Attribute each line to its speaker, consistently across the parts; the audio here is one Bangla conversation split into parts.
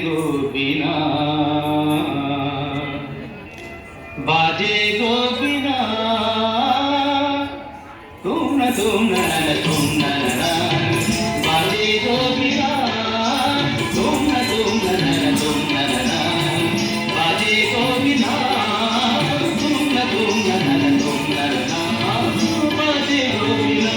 Speaker 1: গোপীনা বাজে গোপীনা তোমরা তোমরা তোমরা বাজে গোপীনা তোমরা তোমরা তোমরা বাজে গোপীনা তোমরা তোমরা তোমরা বাজে গোপীনা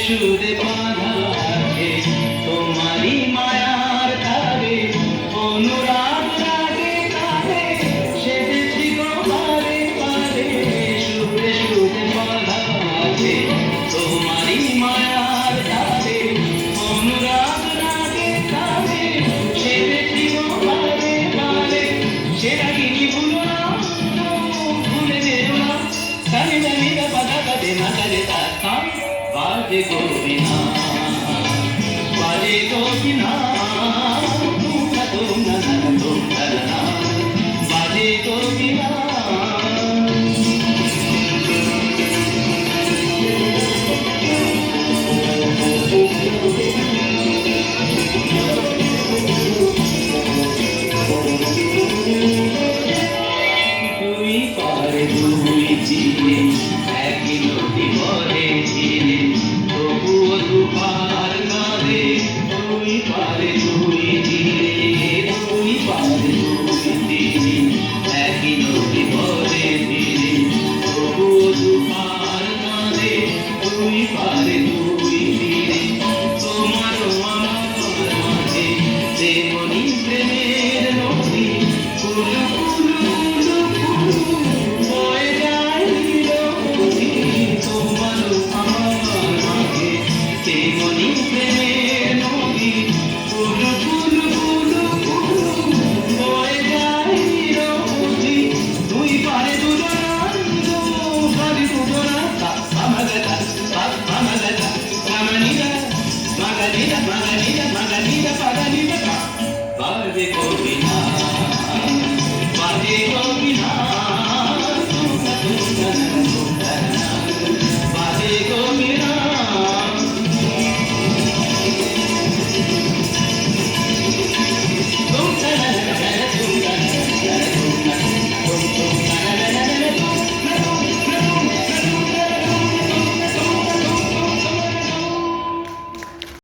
Speaker 1: সুরে বাঁধা আছে তোমারি মায়ার তারে অনুরাগ লাগে তারে সেজেছি গো বারে বারে সুরে সুরে বাঁধা আছে তোমারি মায়ার তারে অনুরাগ লাগে তারে সেজেছি গো বারে বারে সেটা কি ভুলো না ভুলে যেও না কানে জানি বাধা কাটে না কারে তার বাজে গোপীনা বাজে গোপীনা তোমরা তোমরা তোমরা বাজে গোপীনা দুই পারে দুই চিনে একই নদী বলে ঝিলে তবুও দুপার কাঁদে দুই পারে দুই চিনে দুই পারে দুই চিনে একই নদী বলে ঝিলে তবুও দুপার কাঁদে দুই পারে দুই চিনে তোমারও আমার মাঝে যেমনি প্রেমের নদী কুলু কুলু বয়ে যায় নদী তোমারও আমার মাঝে যেমনি প্রেমের নদী কুলু কুলু কুলু কুলু বয়ে যায় নদী দুই পারে দুজন পারে দুজন আমাগা আমাগা আমানিরা মাগা